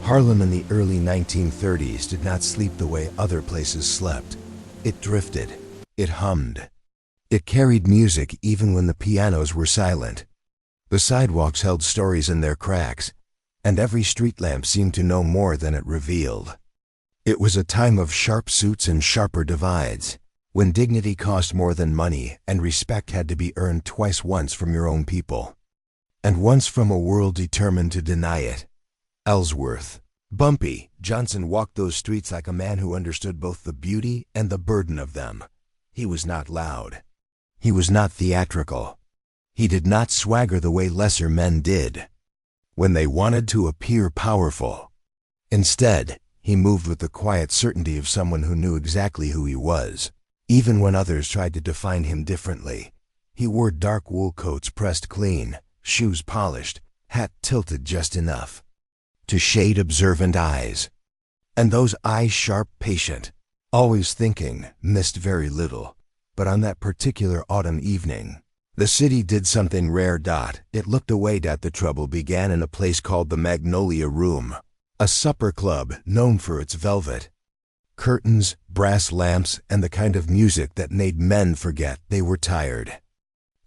Harlem in the early 1930s did not sleep the way other places slept. It drifted. It hummed. It carried music even when the pianos were silent. The sidewalks held stories in their cracks, and every street lamp seemed to know more than it revealed. It was a time of sharp suits and sharper divides, when dignity cost more than money and respect had to be earned twice, once from your own people, and once from a world determined to deny it. Ellsworth. Bumpy Johnson walked those streets like a man who understood both the beauty and the burden of them. He was not loud. He was not theatrical. He did not swagger the way lesser men did, when they wanted to appear powerful. Instead, he moved with the quiet certainty of someone who knew exactly who he was, even when others tried to define him differently. He wore dark wool coats pressed clean, shoes polished, hat tilted just enough to shade observant eyes. And those eyes, sharp, patient, always thinking, missed very little. But on that particular autumn evening, the city did something rare. It looked away. The trouble began in a place called the Magnolia Room, a supper club known for its velvet curtains, brass lamps, and the kind of music that made men forget they were tired.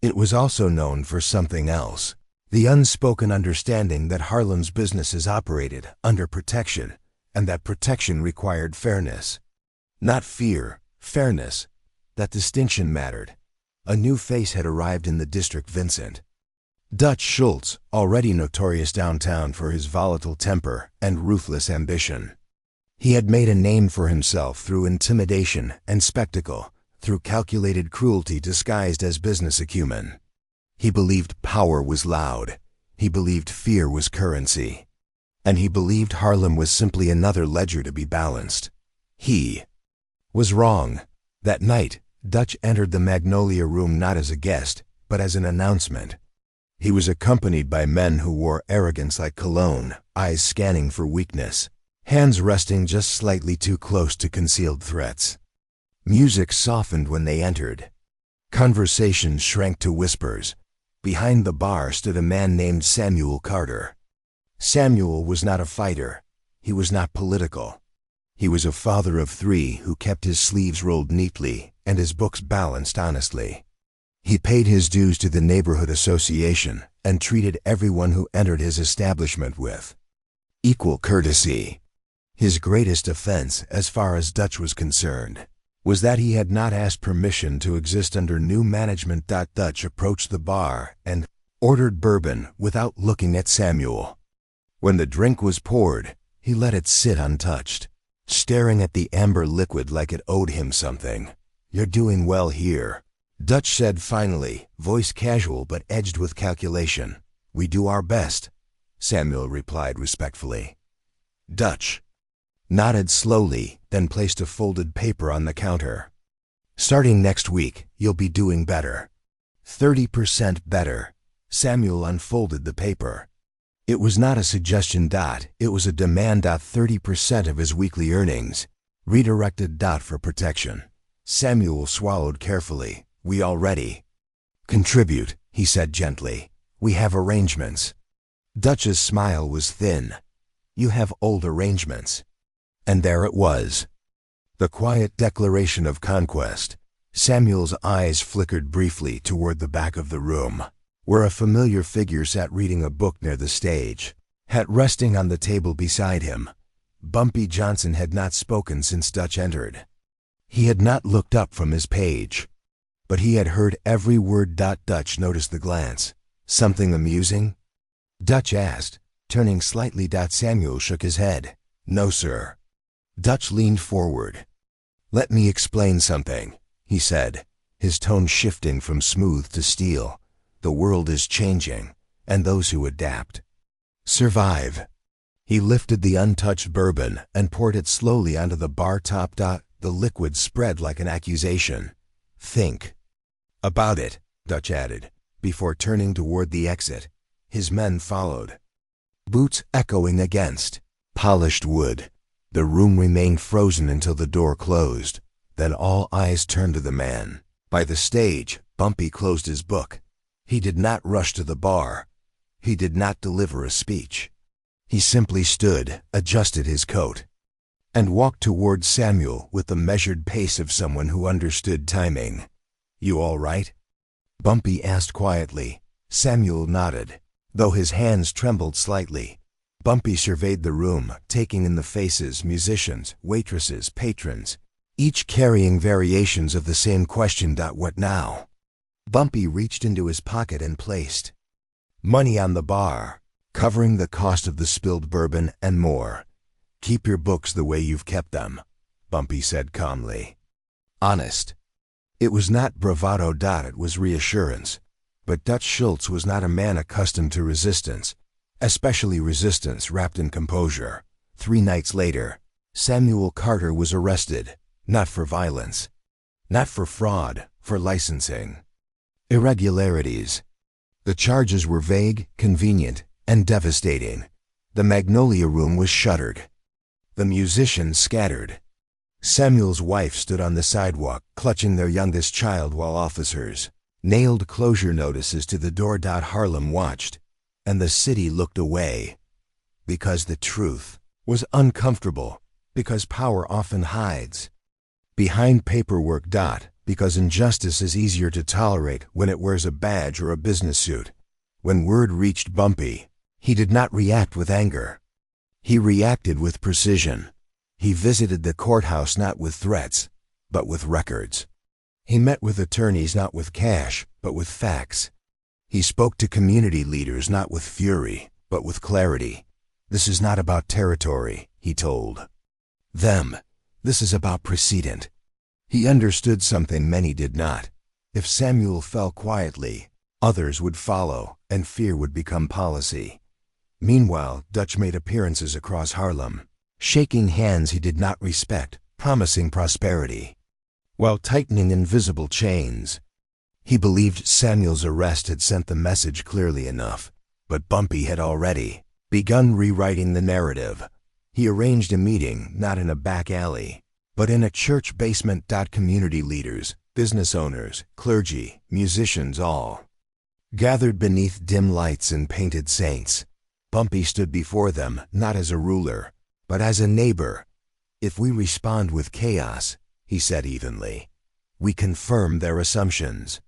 It was also known for something else, the unspoken understanding that Harlem's businesses operated under protection, and that protection required fairness. Not fear, fairness. That distinction mattered. A new face had arrived in the district. Vincent Dutch Schultz, already notorious downtown for his volatile temper and ruthless ambition. He had made a name for himself through intimidation and spectacle, through calculated cruelty disguised as business acumen. He believed power was loud. He believed fear was currency. And he believed Harlem was simply another ledger to be balanced. He was wrong. That night, Dutch entered the Magnolia Room not as a guest, but as an announcement. He was accompanied by men who wore arrogance like cologne, eyes scanning for weakness, hands resting just slightly too close to concealed threats. Music softened when they entered. Conversations shrank to whispers. Behind the bar stood a man named Samuel Carter. Samuel was not a fighter. He was not political. He was a father of three who kept his sleeves rolled neatly and his books balanced honestly. He paid his dues to the neighborhood association and treated everyone who entered his establishment with equal courtesy. His greatest offense, as far as Dutch was concerned, was that he had not asked permission to exist under new management. Dutch approached the bar and ordered bourbon without looking at Samuel. When the drink was poured, he let it sit untouched, staring at the amber liquid like it owed him something. "You're doing well here," Dutch said finally, voice casual but edged with calculation. "We do our best," Samuel replied respectfully. Dutch nodded slowly, then placed a folded paper on the counter. "Starting next week, you'll be doing better. 30% better." Samuel unfolded the paper. It was not a suggestion. It was a demand. 30% of his weekly earnings, redirected. For protection. Samuel swallowed carefully. "We already contribute," he said gently. "We have arrangements." Dutch's smile was thin. "You have old arrangements." And there it was. The quiet declaration of conquest. Samuel's eyes flickered briefly toward the back of the room, where a familiar figure sat reading a book near the stage, hat resting on the table beside him. Bumpy Johnson had not spoken since Dutch entered. He had not looked up from his page, but he had heard every word. Dutch noticed the glance. "Something amusing?" Dutch asked, turning slightly. Samuel shook his head. "No, sir." Dutch leaned forward. "Let me explain something," he said, his tone shifting from smooth to steel. "The world is changing, and those who adapt survive." He lifted the untouched bourbon and poured it slowly onto the bar top. The liquid spread like an accusation. "Think about it," Dutch added, before turning toward the exit. His men followed, boots echoing against polished wood. The room remained frozen until the door closed. Then all eyes turned to the man by the stage. Bumpy closed his book. He did not rush to the bar. He did not deliver a speech. He simply stood, adjusted his coat, and walked toward Samuel with the measured pace of someone who understood timing. "You all right?" Bumpy asked quietly. Samuel nodded, though his hands trembled slightly. Bumpy surveyed the room, taking in the faces, musicians, waitresses, patrons, each carrying variations of the same question. What now? Bumpy reached into his pocket and placed money on the bar, covering the cost of the spilled bourbon and more. "Keep your books the way you've kept them," Bumpy said calmly. Honest. It was not bravado. It was reassurance. But Dutch Schultz was not a man accustomed to resistance, especially resistance wrapped in composure. 3 nights later, Samuel Carter was arrested, not for violence, not for fraud, for licensing irregularities. The charges were vague, convenient, and devastating. The Magnolia Room was shuttered. The musicians scattered. Samuel's wife stood on the sidewalk, clutching their youngest child while officers nailed closure notices to the door. Harlem watched, and the city looked away. Because the truth was uncomfortable, because power often hides behind paperwork. Because injustice is easier to tolerate when it wears a badge or a business suit. When word reached Bumpy, he did not react with anger. He reacted with precision. He visited the courthouse not with threats, but with records. He met with attorneys not with cash, but with facts. He spoke to community leaders not with fury, but with clarity. "This is not about territory," he told them. "This is about precedent." He understood something many did not. If Samuel fell quietly, others would follow, and fear would become policy. Meanwhile, Dutch made appearances across Harlem, shaking hands he did not respect, promising prosperity, while tightening invisible chains. He believed Samuel's arrest had sent the message clearly enough, but Bumpy had already begun rewriting the narrative. He arranged a meeting, not in a back alley, but in a church basement. Community leaders, business owners, clergy, musicians, all gathered beneath dim lights and painted saints. Bumpy stood before them, not as a ruler, but as a neighbor. "If we respond with chaos," he said evenly, "we confirm their assumptions."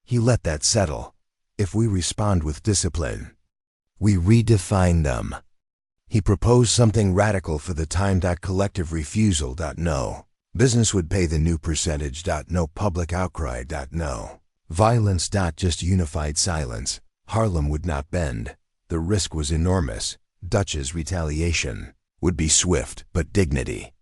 He let that settle. "If we respond with discipline, we redefine them." He proposed something radical for the time. Collective refusal. No. Business would pay the new percentage. No public outcry. No violence. Just unified silence. Harlem would not bend. The risk was enormous. Dutch's retaliation would be swift, but dignity,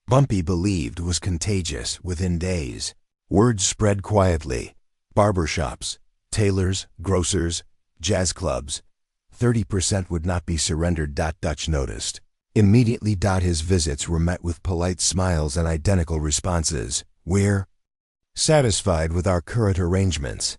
Bumpy believed, was contagious. Within days, word spread quietly. Barbershops, tailors, grocers, jazz clubs. 30% would not be surrendered. Dutch noticed immediately. His visits were met with polite smiles and identical responses. "We're satisfied with our current arrangements."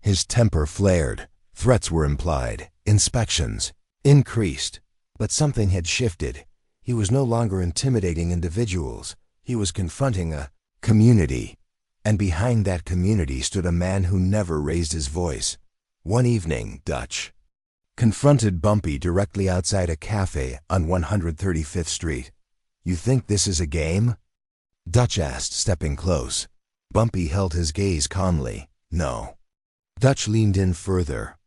His temper flared. Threats were implied. Inspections increased. But something had shifted. He was no longer intimidating individuals. He was confronting a community. And behind that community stood a man who never raised his voice. One evening, Dutch confronted Bumpy directly outside a cafe on 135th Street. "You think this is a game?" Dutch asked, stepping close. Bumpy held his gaze calmly. "No." Dutch leaned in further.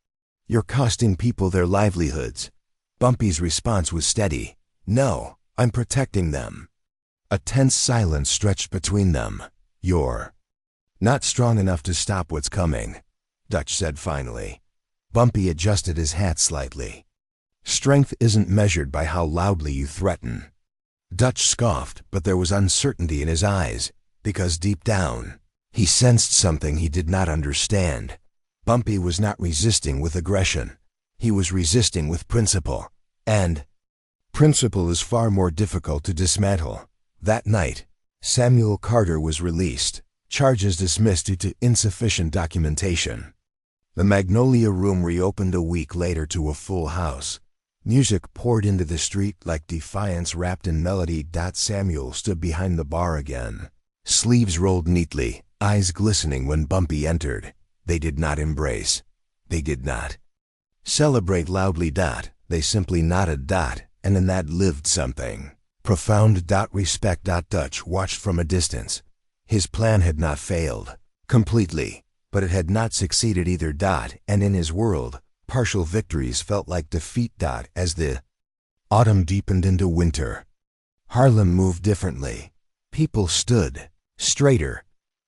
"You're costing people their livelihoods." Bumpy's response was steady. "No, I'm protecting them." A tense silence stretched between them. "You're not strong enough to stop what's coming," Dutch said finally. Bumpy adjusted his hat slightly. "Strength isn't measured by how loudly you threaten." Dutch scoffed, but there was uncertainty in his eyes, because deep down, he sensed something he did not understand. Bumpy was not resisting with aggression. He was resisting with principle. And principle is far more difficult to dismantle. That night, Samuel Carter was released, charges dismissed due to insufficient documentation. The Magnolia Room reopened a week later to a full house. Music poured into the street like defiance wrapped in melody. Samuel stood behind the bar again, sleeves rolled neatly, eyes glistening when Bumpy entered. They did not embrace. They did not celebrate loudly. They simply nodded. And in that lived something profound. Respect. Dutch watched from a distance. His plan had not failed completely, but it had not succeeded either. And in his world, partial victories felt like defeat. As the autumn deepened into winter, Harlem moved differently. People stood straighter.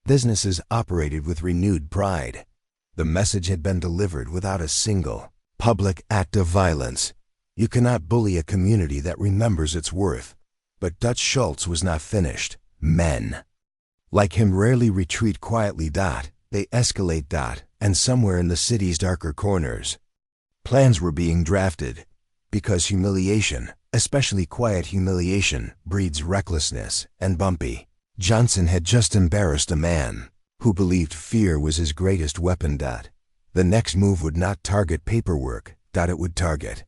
Businesses operated with renewed pride. The message had been delivered without a single public act of violence. You cannot bully a community that remembers its worth. But Dutch Schultz was not finished. Men like him rarely retreat quietly. They escalate. And somewhere in the city's darker corners, plans were being drafted. Because humiliation, especially quiet humiliation, breeds recklessness, and Bumpy Johnson had just embarrassed a man who believed fear was his greatest weapon. The next move would not target paperwork. It would target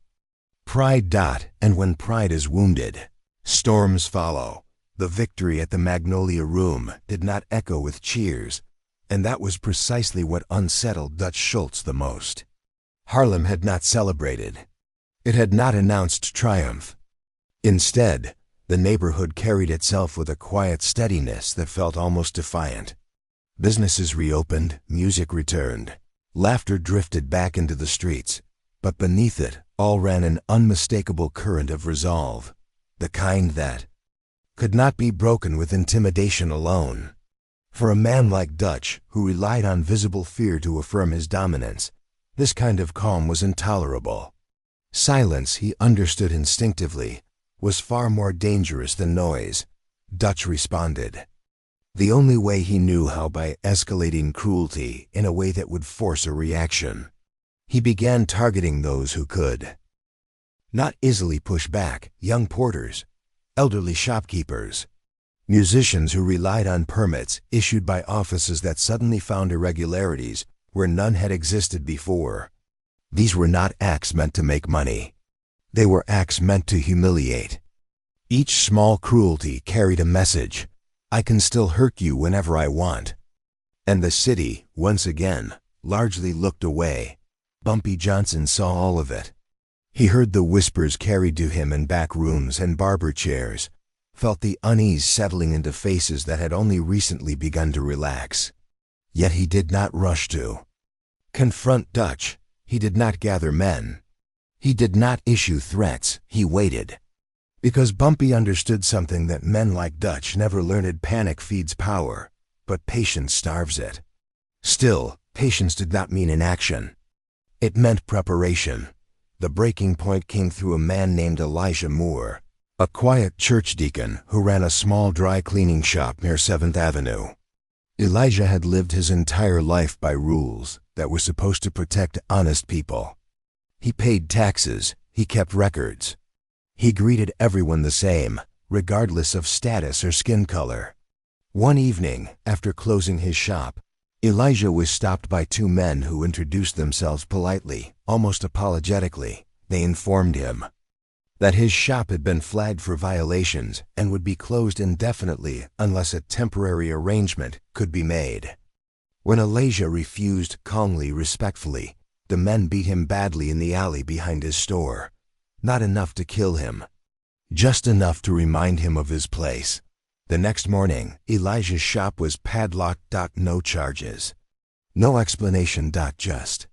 pride. And when pride is wounded, storms follow. The victory at the Magnolia Room did not echo with cheers, and that was precisely what unsettled Dutch Schultz the most. Harlem had not celebrated. It had not announced triumph. Instead, the neighborhood carried itself with a quiet steadiness that felt almost defiant. Businesses reopened, music returned, laughter drifted back into the streets, but beneath it all ran an unmistakable current of resolve, the kind that could not be broken with intimidation alone. For a man like Dutch, who relied on visible fear to affirm his dominance, this kind of calm was intolerable. Silence, he understood instinctively, was far more dangerous than noise. Dutch responded the only way he knew how, by escalating cruelty in a way that would force a reaction. He began targeting those who could not easily push back: young porters, elderly shopkeepers, musicians who relied on permits issued by offices that suddenly found irregularities where none had existed before. These were not acts meant to make money. They were acts meant to humiliate. Each small cruelty carried a message: I can still hurt you whenever I want. And the city, once again, largely looked away. Bumpy Johnson saw all of it. He heard the whispers carried to him in back rooms and barber chairs, felt the unease settling into faces that had only recently begun to relax. Yet he did not rush to confront Dutch. He did not gather men. He did not issue threats. He waited. Because Bumpy understood something that men like Dutch never learned: panic feeds power, but patience starves it. Still, patience did not mean inaction. It meant preparation. The breaking point came through a man named Elijah Moore, a quiet church deacon who ran a small dry cleaning shop near 7th Avenue. Elijah had lived his entire life by rules that were supposed to protect honest people. He paid taxes, he kept records. He greeted everyone the same, regardless of status or skin color. One evening, after closing his shop, Elijah was stopped by two men who introduced themselves politely, almost apologetically. They informed him that his shop had been flagged for violations and would be closed indefinitely unless a temporary arrangement could be made. When Elijah refused calmly, respectfully, the men beat him badly in the alley behind his store. Not enough to kill him, just enough to remind him of his place. The next morning, Elijah's shop was padlocked. No charges. No explanation. Just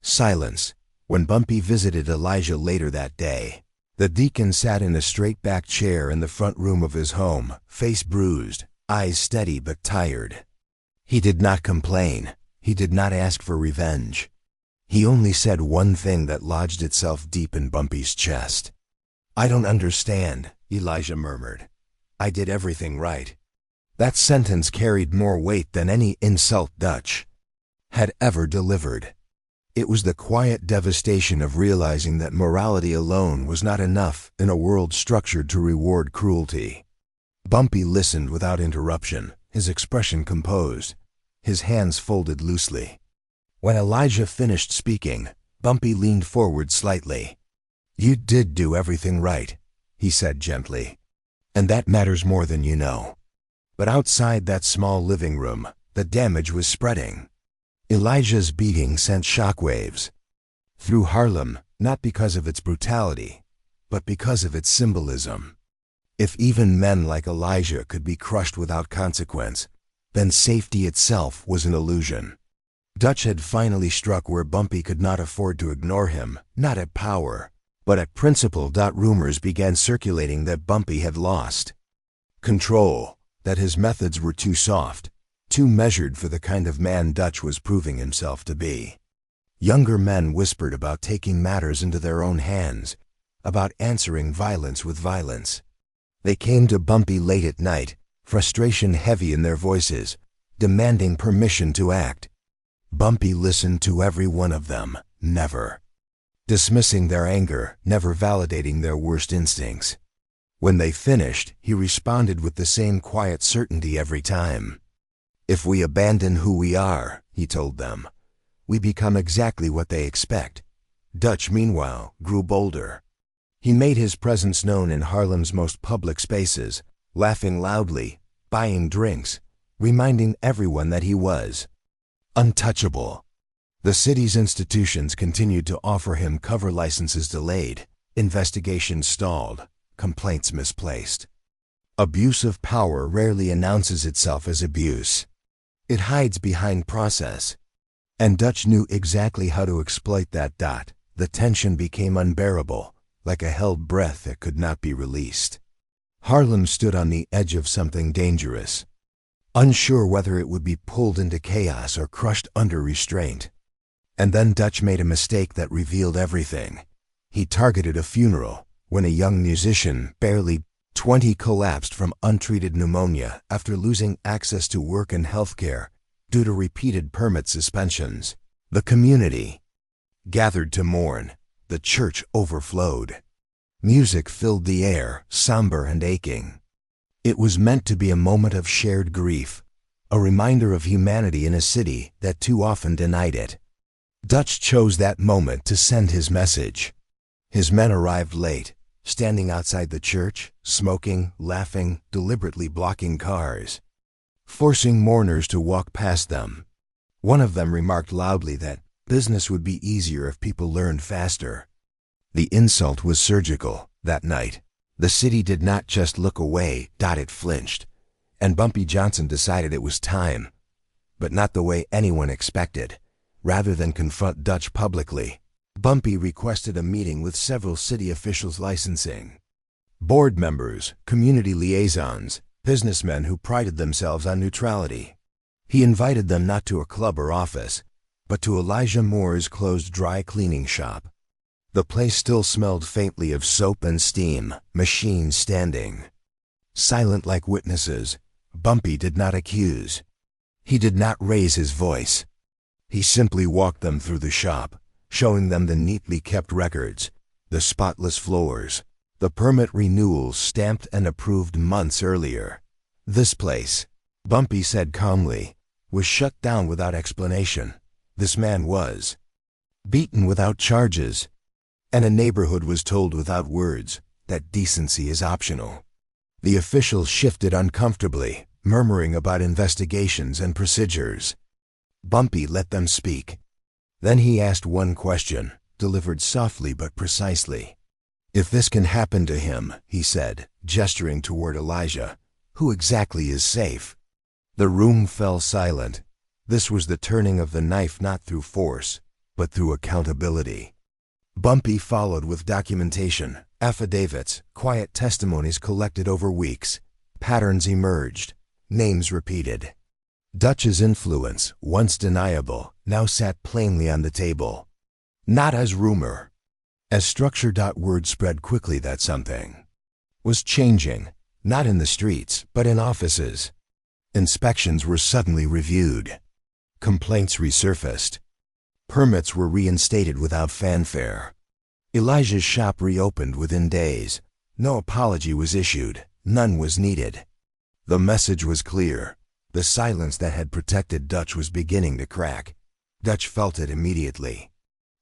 silence. When Bumpy visited Elijah later that day, the deacon sat in a straight-back chair in the front room of his home, face bruised, eyes steady but tired. He did not complain. He did not ask for revenge. He only said one thing that lodged itself deep in Bumpy's chest. "I don't understand," Elijah murmured. "I did everything right." That sentence carried more weight than any insult Dutch had ever delivered. It was the quiet devastation of realizing that morality alone was not enough in a world structured to reward cruelty. Bumpy listened without interruption, his expression composed, his hands folded loosely. When Elijah finished speaking, Bumpy leaned forward slightly. "You did do everything right," he said gently, "and that matters more than you know." But outside that small living room, the damage was spreading. Elijah's beating sent shockwaves through Harlem, not because of its brutality, but because of its symbolism. If even men like Elijah could be crushed without consequence, then safety itself was an illusion. Dutch had finally struck where Bumpy could not afford to ignore him, not at power, but at principle. Rumors began circulating that Bumpy had lost control, that his methods were too soft, too measured for the kind of man Dutch was proving himself to be. Younger men whispered about taking matters into their own hands, about answering violence with violence. They came to Bumpy late at night, frustration heavy in their voices, demanding permission to act. Bumpy listened to every one of them, never dismissing their anger, never validating their worst instincts. When they finished, he responded with the same quiet certainty every time. If we abandon who we are, he told them, we become exactly what they expect. Dutch, meanwhile, grew bolder. He made his presence known in Harlem's most public spaces, laughing loudly, buying drinks, reminding everyone that he was untouchable. The city's institutions continued to offer him cover licenses delayed, investigations stalled, complaints misplaced. Abuse of power rarely announces itself as abuse. It hides behind process. And Dutch knew exactly how to exploit that. The tension became unbearable, like a held breath that could not be released. Harlem stood on the edge of something dangerous, unsure whether it would be pulled into chaos or crushed under restraint. And then Dutch made a mistake that revealed everything. He targeted a funeral when a young musician, barely 20, collapsed from untreated pneumonia after losing access to work and health care due to repeated permit suspensions. The community gathered to mourn. The church overflowed. Music filled the air, somber and aching. It was meant to be a moment of shared grief, a reminder of humanity in a city that too often denied it. Dutch chose that moment to send his message. His men arrived late, standing outside the church, smoking, laughing, deliberately blocking cars, forcing mourners to walk past them. One of them remarked loudly that business would be easier if people learned faster. The insult was surgical. That night, the city did not just look away, it flinched, and Bumpy Johnson decided it was time, but not the way anyone expected. Rather than confront Dutch publicly, Bumpy requested a meeting with several city officials, licensing board members, community liaisons, businessmen who prided themselves on neutrality. He invited them not to a club or office, but to Elijah Moore's closed dry cleaning shop. The place still smelled faintly of soap and steam, machines standing. Silent like witnesses, Bumpy did not accuse. He did not raise his voice. He simply walked them through the shop, showing them the neatly kept records, the spotless floors, the permit renewals stamped and approved months earlier. This place, Bumpy said calmly, was shut down without explanation. This man was beaten without charges, and a neighborhood was told without words that decency is optional. The officials shifted uncomfortably, murmuring about investigations and procedures. Bumpy let them speak. Then he asked one question, delivered softly but precisely. If this can happen to him, he said, gesturing toward Elijah, who exactly is safe? The room fell silent. This was the turning of the knife not through force, but through accountability. Bumpy followed with documentation, affidavits, quiet testimonies collected over weeks. Patterns emerged, names repeated. Dutch's influence, once deniable, now sat plainly on the table. Not as rumor, as structure. Word spread quickly that something was changing, not in the streets, but in offices. Inspections were suddenly reviewed. Complaints resurfaced. Permits were reinstated without fanfare. Elijah's shop reopened within days. No apology was issued, none was needed. The message was clear. The silence that had protected Dutch was beginning to crack. Dutch felt it immediately.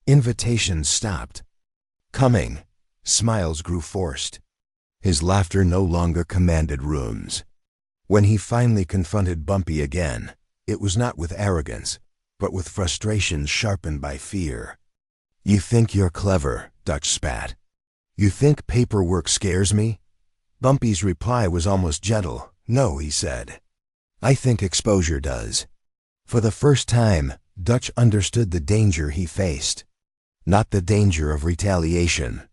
Invitations stopped coming. Smiles grew forced. His laughter no longer commanded rooms. When he finally confronted Bumpy again, it was not with arrogance, but with frustration sharpened by fear. "You think you're clever," Dutch spat. "You think paperwork scares me?" Bumpy's reply was almost gentle. "No," he said. "I think exposure does." For the first time, Dutch understood the danger he faced. Not the danger of retaliation,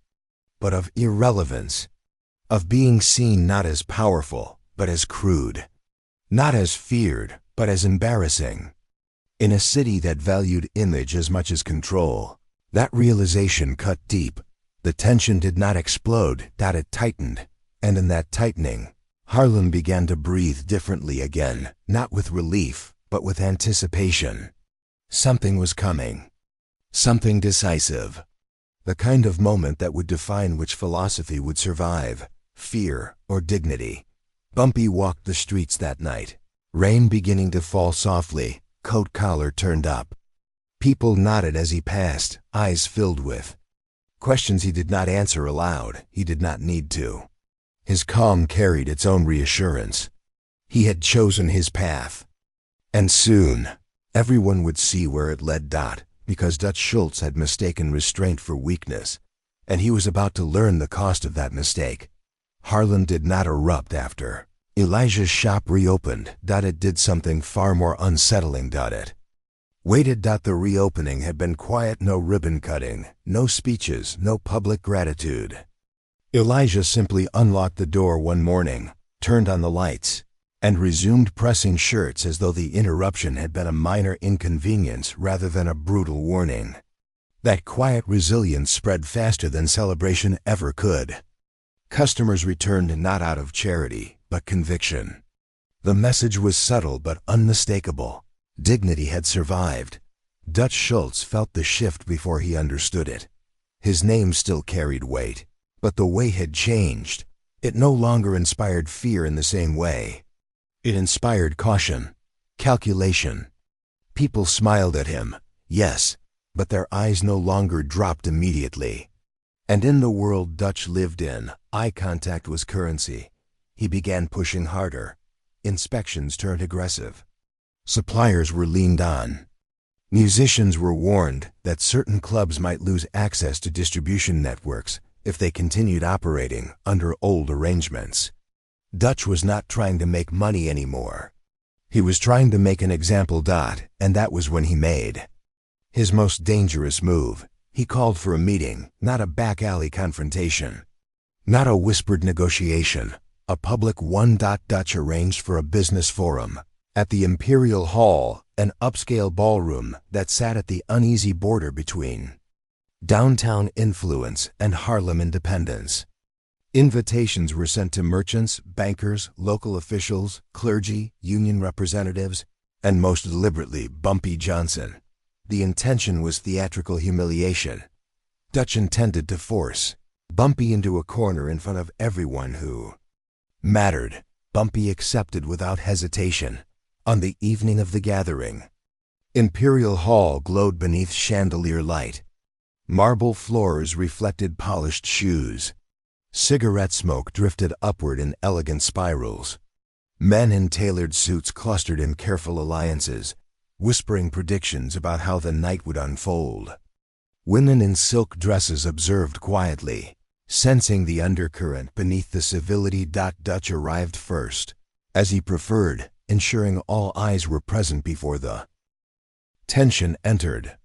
but of irrelevance. Of being seen not as powerful, but as crude. Not as feared, but as embarrassing. In a city that valued image as much as control, that realization cut deep. The tension did not explode, that it tightened. And in that tightening, Harlem began to breathe differently again, not with relief, but with anticipation. Something was coming. Something decisive. The kind of moment that would define which philosophy would survive, fear or dignity. Bumpy walked the streets that night. Rain beginning to fall softly, coat collar turned up. People nodded as he passed, eyes filled with questions he did not answer aloud. He did not need to. His calm carried its own reassurance. He had chosen his path. And soon, everyone would see where it led. Because Dutch Schultz had mistaken restraint for weakness, and he was about to learn the cost of that mistake. Harlem did not erupt after Elijah's shop reopened. It did something far more unsettling. It waited. The reopening had been quiet, no ribbon cutting, no speeches, no public gratitude. Elijah simply unlocked the door one morning, turned on the lights, and resumed pressing shirts as though the interruption had been a minor inconvenience rather than a brutal warning. That quiet resilience spread faster than celebration ever could. Customers returned not out of charity, but conviction. The message was subtle but unmistakable. Dignity had survived. Dutch Schultz felt the shift before he understood it. His name still carried weight, but the way had changed. It no longer inspired fear in the same way. It inspired caution, calculation. People smiled at him, yes, but their eyes no longer dropped immediately. And in the world Dutch lived in, eye contact was currency. He began pushing harder. Inspections turned aggressive. Suppliers were leaned on. Musicians were warned that certain clubs might lose access to distribution networks if they continued operating under old arrangements. Dutch was not trying to make money anymore. He was trying to make an example. And that was when he made his most dangerous move. He called for a meeting, not a back alley confrontation, not a whispered negotiation, a public one. Dutch arranged for a business forum at the Imperial Hall, an upscale ballroom that sat at the uneasy border between downtown influence and Harlem independence. Invitations were sent to merchants, bankers, local officials, clergy, union representatives, and most deliberately Bumpy Johnson. The intention was theatrical humiliation. Dutch intended to force Bumpy into a corner in front of everyone who mattered. Bumpy accepted without hesitation. On the evening of the gathering, Imperial Hall glowed beneath chandelier light. Marble floors reflected polished shoes. Cigarette smoke drifted upward in elegant spirals. Men in tailored suits clustered in careful alliances, whispering predictions about how the night would unfold. Women in silk dresses observed quietly, sensing the undercurrent beneath the civility. Dutch arrived first, as he preferred, ensuring all eyes were present before the tension entered.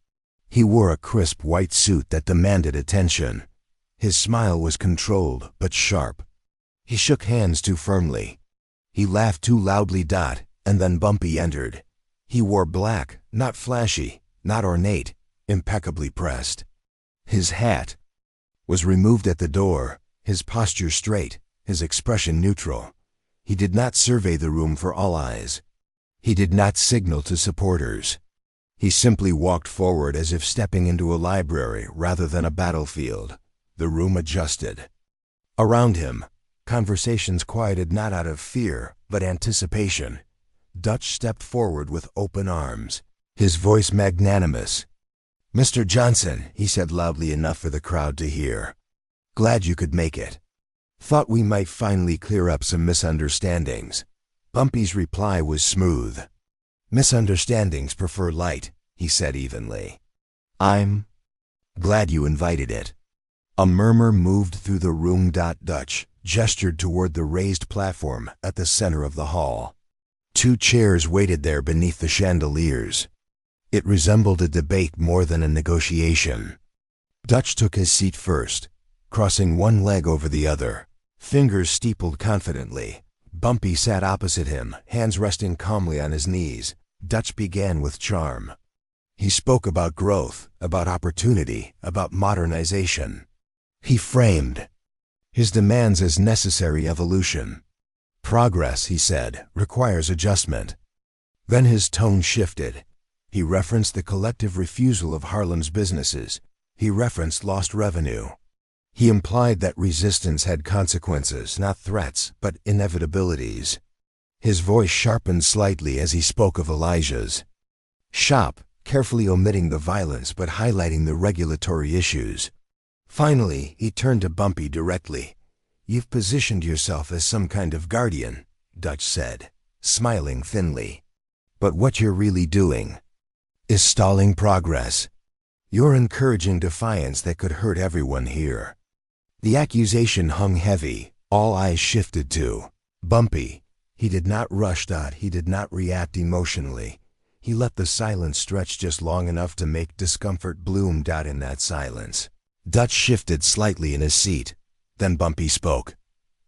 He wore a crisp white suit that demanded attention. His smile was controlled but sharp. He shook hands too firmly. He laughed too loudly. And then Bumpy entered. He wore black, not flashy, not ornate, impeccably pressed. His hat was removed at the door, his posture straight, his expression neutral. He did not survey the room for all eyes. He did not signal to supporters. He simply walked forward as if stepping into a library rather than a battlefield. The room adjusted. Around him, conversations quieted not out of fear, but anticipation. Dutch stepped forward with open arms, his voice magnanimous. "Mr. Johnson," he said loudly enough for the crowd to hear. "Glad you could make it. Thought we might finally clear up some misunderstandings." Bumpy's reply was smooth. "Misunderstandings prefer light," he said evenly. "I'm Glad you invited it. A murmur moved through the room. Dutch gestured toward the raised platform at the center of the hall. 2 chairs waited there beneath the chandeliers. It resembled a debate more than a negotiation. Dutch took his seat first, crossing one leg over the other, fingers steepled confidently. Bumpy sat opposite him, hands resting calmly on his knees. Dutch began with charm. He spoke about growth, about opportunity, about modernization. He framed his demands as necessary evolution. Progress, he said, requires adjustment. Then his tone shifted. He referenced the collective refusal of Harlem's businesses. He referenced lost revenue. He implied that resistance had consequences, not threats, but inevitabilities. His voice sharpened slightly as he spoke of Elijah's shop, carefully omitting the violence but highlighting the regulatory issues. Finally, he turned to Bumpy directly. "You've positioned yourself as some kind of guardian," Dutch said, smiling thinly. "But what you're really doing is stalling progress. You're encouraging defiance that could hurt everyone here." The accusation hung heavy. All eyes shifted to Bumpy. He did not rush. He did not react emotionally. He let the silence stretch just long enough to make discomfort bloom. In that silence, Dutch shifted slightly in his seat. Then Bumpy spoke.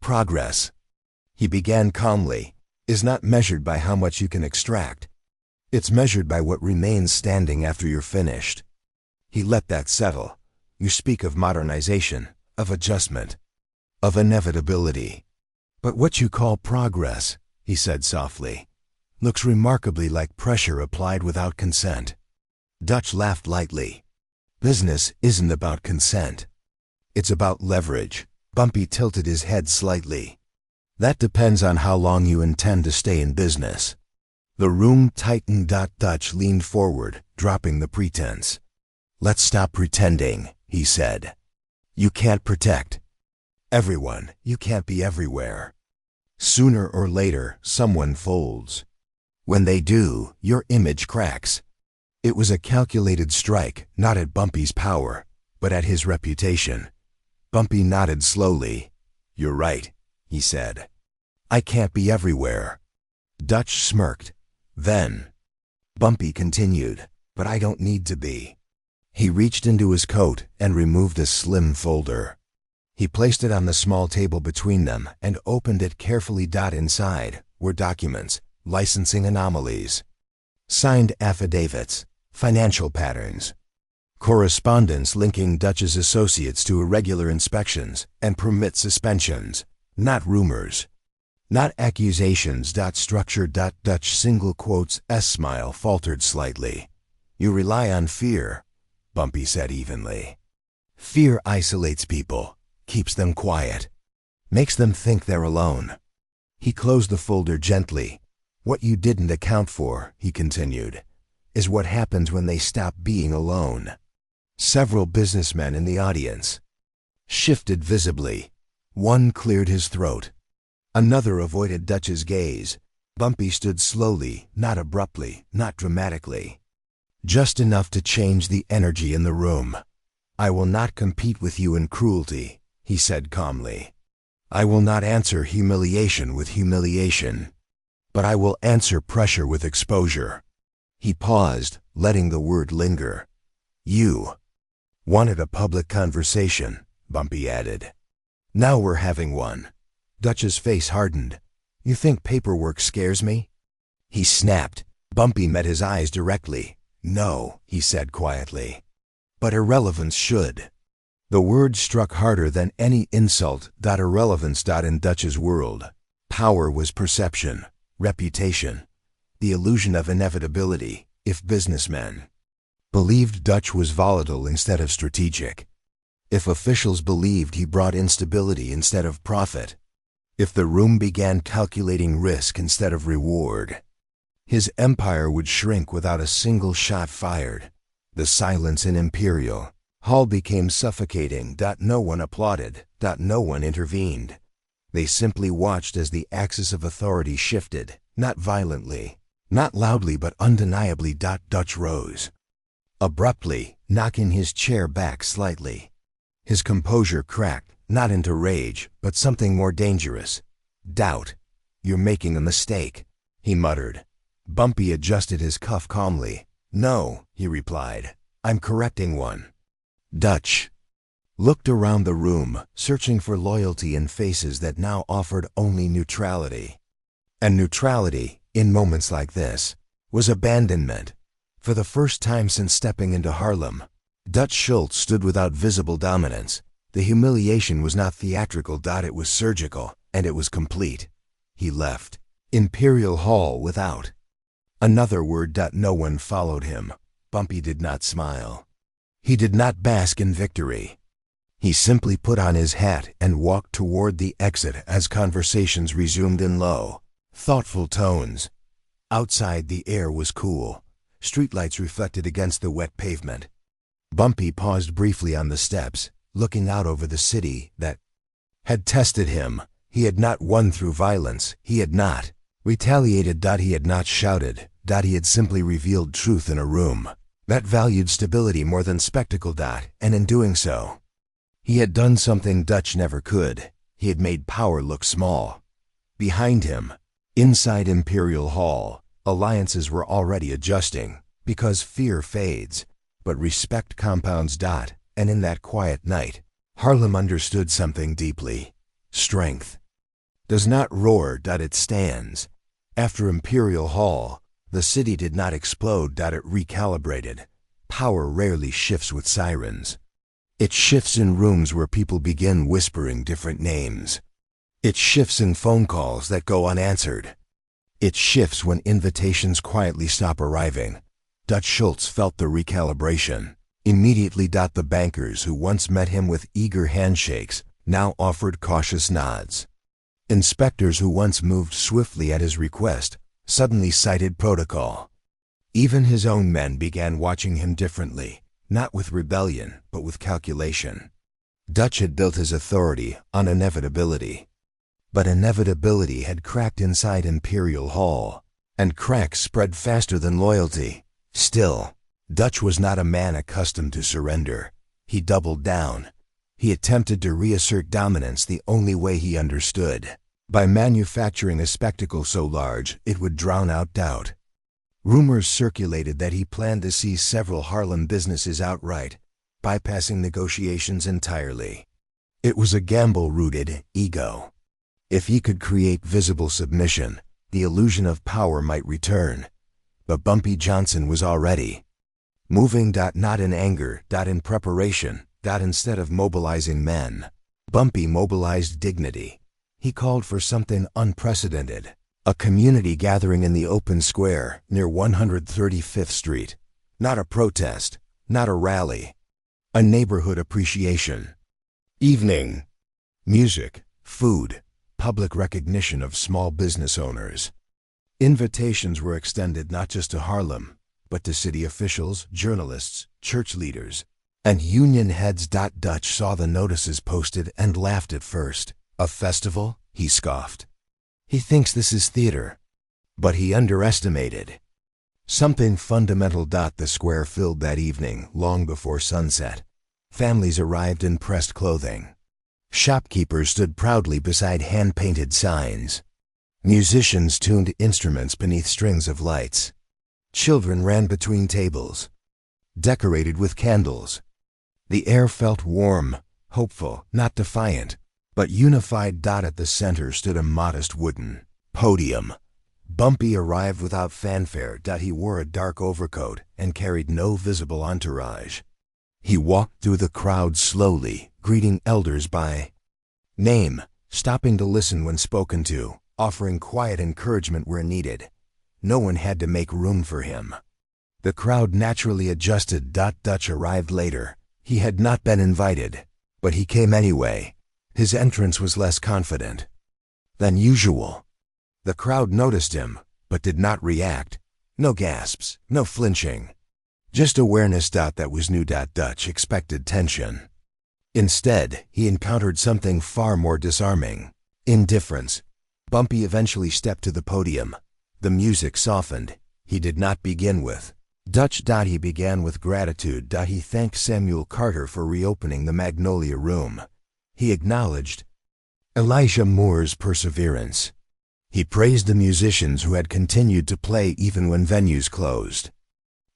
"Progress," he began calmly, "is not measured by how much you can extract. It's measured by what remains standing after you're finished." He let that settle. "You speak of modernization, of adjustment, of inevitability. But what you call progress," he said softly, "looks remarkably like pressure applied without consent." Dutch laughed lightly. "Business isn't about consent. It's about leverage." Bumpy tilted his head slightly. "That depends on how long you intend to stay in business." The room tightened. Dutch leaned forward, dropping the pretense. "Let's stop pretending," he said. "You can't protect everyone. You can't be everywhere. Sooner or later, someone folds. When they do, your image cracks." It was a calculated strike, not at Bumpy's power, but at his reputation. Bumpy nodded slowly. "You're right," he said. "I can't be everywhere." Dutch smirked. Then Bumpy continued, "But I don't need to be." He reached into his coat and removed a slim folder. He placed it on the small table between them and opened it carefully. Inside were documents, licensing anomalies, signed affidavits, financial patterns, correspondence linking Dutch's associates to irregular inspections and permit suspensions. Not rumors, not accusations. Structure. Dutch single quotes. Smile faltered slightly. "You rely on fear," Bumpy said evenly. "Fear isolates people, keeps them quiet, makes them think they're alone." He closed the folder gently. "What you didn't account for," he continued, "is what happens when they stop being alone." Several businessmen in the audience shifted visibly. One cleared his throat. Another avoided Dutch's gaze. Bumpy stood slowly, not abruptly, not dramatically. Just enough to change the energy in the room. "I will not compete with you in cruelty," he said calmly. "I will not answer humiliation with humiliation. But I will answer pressure with exposure." He paused, letting the word linger. "You wanted a public conversation," Bumpy added. "Now we're having one." Dutch's face hardened. "You think paperwork scares me?" He snapped. Bumpy met his eyes directly. "No," he said quietly. "But irrelevance should." The word struck harder than any insult. Irrelevance. In Dutch's world, power was perception, reputation, the illusion of inevitability. If businessmen believed Dutch was volatile instead of strategic, if officials believed he brought instability instead of profit, if the room began calculating risk instead of reward, his empire would shrink without a single shot fired. The silence in Imperial Hall became suffocating. No one applauded. No one intervened. They simply watched as the axis of authority shifted, not violently, not loudly, but undeniably. Dutch rose. abruptly, knocking his chair back slightly. His composure cracked, not into rage, but something more dangerous. Doubt. "You're making a mistake," he muttered. Bumpy adjusted his cuff calmly. "No," he replied. "I'm correcting one." Dutch looked around the room, searching for loyalty in faces that now offered only neutrality. And neutrality, in moments like this, was abandonment. For the first time since stepping into Harlem, Dutch Schultz stood without visible dominance. The humiliation was not theatrical. It was surgical, and it was complete. He left Imperial Hall without another word. No one followed him. Bumpy did not smile. He did not bask in victory. He simply put on his hat and walked toward the exit as conversations resumed in low, thoughtful tones. Outside the air was cool. Streetlights reflected against the wet pavement. Bumpy paused briefly on the steps, looking out over the city that had tested him. He had not won through violence. He had not retaliated. He had not shouted. He had simply revealed truth in a room that valued stability more than spectacle. And in doing so, he had done something Dutch never could. He had made power look small. Behind him, inside Imperial Hall, alliances were already adjusting, because fear fades, but respect compounds. And in that quiet night, Harlem understood something deeply. Strength does not roar. It stands. After Imperial Hall, the city did not explode. It recalibrated. Power rarely shifts with sirens. It shifts in rooms where people begin whispering different names. It shifts in phone calls that go unanswered. It shifts when invitations quietly stop arriving. Dutch Schultz felt the recalibration. Immediately. The bankers who once met him with eager handshakes now offered cautious nods. Inspectors who once moved swiftly at his request suddenly cited protocol. Even his own men began watching him differently, not with rebellion, but with calculation. Dutch had built his authority on inevitability. But inevitability had cracked inside Imperial Hall, and cracks spread faster than loyalty. Still, Dutch was not a man accustomed to surrender. He doubled down. He attempted to reassert dominance the only way he understood, by manufacturing a spectacle so large it would drown out doubt. Rumors circulated that he planned to seize several Harlem businesses outright, bypassing negotiations entirely. It was a gamble rooted in ego. If he could create visible submission, the illusion of power might return. But Bumpy Johnson was already moving. Not in anger. In preparation. Instead of mobilizing men, Bumpy mobilized dignity. He called for something unprecedented. A community gathering in the open square near 135th Street. Not a protest. Not a rally. A neighborhood appreciation evening. Music, food, public recognition of small business owners. Invitations were extended not just to Harlem, but to city officials, journalists, church leaders, and union heads. Dutch saw the notices posted and laughed at first. A festival? He scoffed. He thinks this is theater. But he underestimated something fundamental. The square filled that evening long before sunset. Families arrived in pressed clothing. Shopkeepers stood proudly beside hand-painted signs. Musicians tuned instruments beneath strings of lights. Children ran between tables, decorated with candles. The air felt warm, hopeful, not defiant, but unified. At the center stood a modest wooden podium. Bumpy arrived without fanfare. He wore a dark overcoat and carried no visible entourage. He walked through the crowd slowly, greeting elders by name, stopping to listen when spoken to, offering quiet encouragement where needed. No one had to make room for him. The crowd naturally adjusted. Dutch arrived later. He had not been invited, but he came anyway. His entrance was less confident than usual. The crowd noticed him, but did not react. No gasps, no flinching. Just awareness. That was new. Dutch expected tension. Instead, he encountered something far more disarming: indifference. Bumpy eventually stepped to the podium. The music softened. He did not begin with Dutch. He began with gratitude. He thanked Samuel Carter for reopening the Magnolia Room. He acknowledged Elijah Moore's perseverance. He praised the musicians who had continued to play even when venues closed.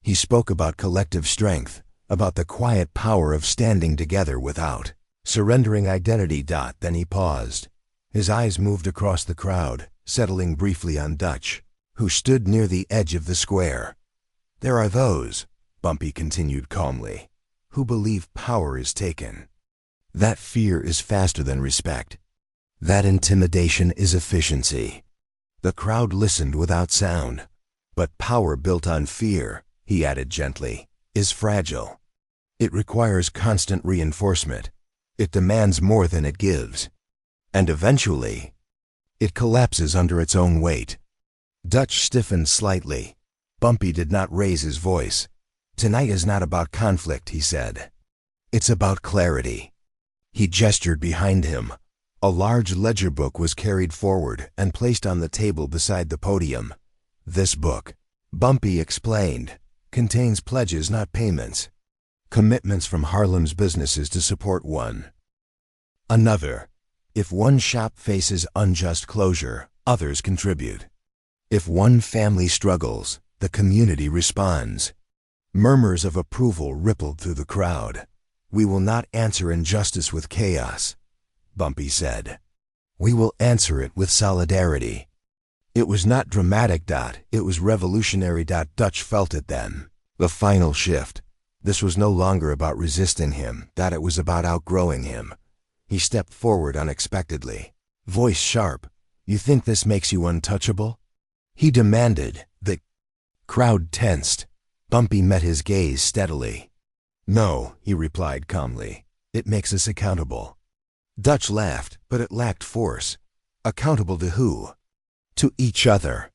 He spoke about collective strength, about the quiet power of standing together without surrendering identity. Then he paused. His eyes moved across the crowd, settling briefly on Dutch, who stood near the edge of the square. There are those, Bumpy continued calmly, who believe power is taken. That fear is faster than respect. That intimidation is efficiency. The crowd listened without sound. But power built on fear, he added gently, is fragile. It requires constant reinforcement. It demands more than it gives. And eventually, it collapses under its own weight. Dutch stiffened slightly. Bumpy did not raise his voice. Tonight is not about conflict, he said. It's about clarity. He gestured behind him. A large ledger book was carried forward and placed on the table beside the podium. This book, Bumpy explained, contains pledges, not payments. Commitments from Harlem's businesses to support one another. If one shop faces unjust closure, others contribute. If one family struggles, the community responds. Murmurs of approval rippled through the crowd. We will not answer injustice with chaos, Bumpy said. We will answer it with solidarity. It was not dramatic. It was revolutionary. Dutch felt it then. The final shift. This was no longer about resisting him. It was about outgrowing him. He stepped forward unexpectedly. Voice sharp. You think this makes you untouchable? He demanded. The crowd tensed. Bumpy met his gaze steadily. No, he replied calmly. It makes us accountable. Dutch laughed, but it lacked force. Accountable to who? To each other.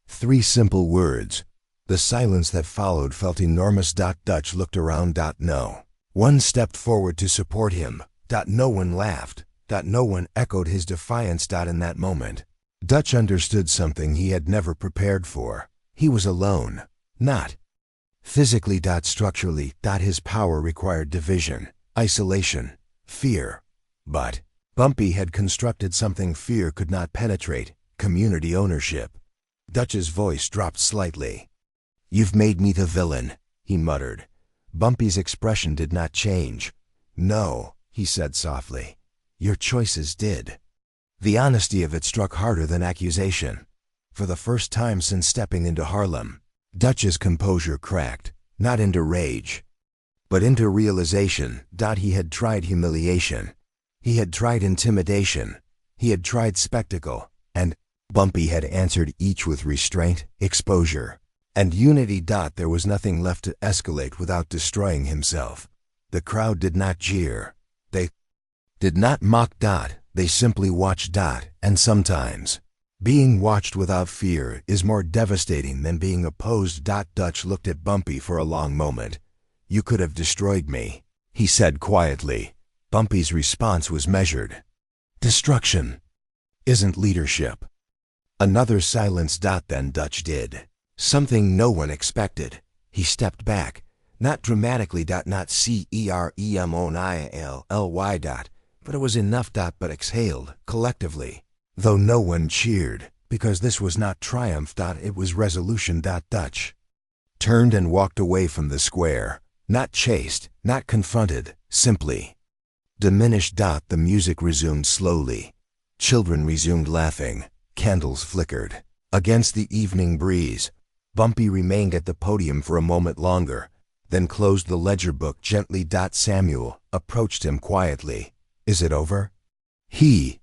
3 simple words. The silence that followed felt enormous. Dutch looked around. No one stepped forward to support him. No one laughed. No one echoed his defiance. In that moment, Dutch understood something he had never prepared for. He was alone. Not physically. Structurally. His power required division, isolation, fear. But Bumpy had constructed something fear could not penetrate: community ownership. Dutch's voice dropped slightly. You've made me the villain, he muttered. Bumpy's expression did not change. No, he said softly. Your choices did. The honesty of it struck harder than accusation. For the first time since stepping into Harlem, Dutch's composure cracked, not into rage, but into realization. He had tried humiliation. He had tried intimidation. He had tried spectacle. And Bumpy had answered each with restraint, exposure, and unity. There was nothing left to escalate without destroying himself. The crowd did not jeer. They did not mock. They simply watched. And sometimes, being watched without fear is more devastating than being opposed. Dutch looked at Bumpy for a long moment. You could have destroyed me, he said quietly. Bumpy's response was measured. Destruction isn't leadership. Another silence. Then Dutch did something no one expected. He stepped back, not dramatically. Not ceremonially. But it was enough. But exhaled, collectively. Though no one cheered, because this was not triumph. It was resolution. Dutch turned and walked away from the square, not chased, not confronted, simply diminished. The music resumed slowly. Children resumed laughing. Candles flickered. Against the evening breeze, Bumpy remained at the podium for a moment longer, then closed the ledger book gently. Samuel approached him quietly. Is it over? He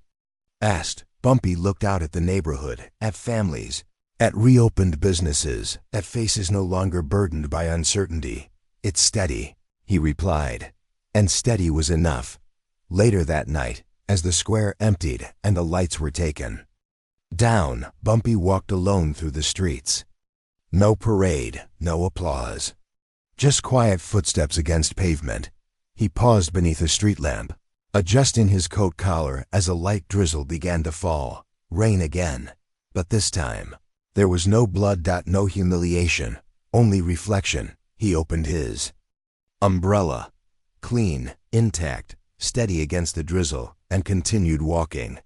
asked. Bumpy looked out at the neighborhood, at families, at reopened businesses, at faces no longer burdened by uncertainty. It's steady, he replied. And steady was enough. Later that night, as the square emptied and the lights were taken down, Bumpy walked alone through the streets. No parade, no applause. Just quiet footsteps against pavement. He paused beneath a street lamp, adjusting his coat collar as a light drizzle began to fall. Rain again. But this time, there was no blood. No humiliation, Only reflection. He opened his umbrella, clean, intact, steady against the drizzle, and continued walking.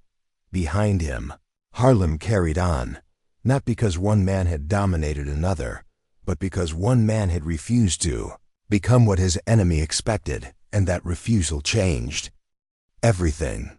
Behind him, Harlem carried on, not because one man had dominated another, but because one man had refused to become what his enemy expected, and that refusal changed everything.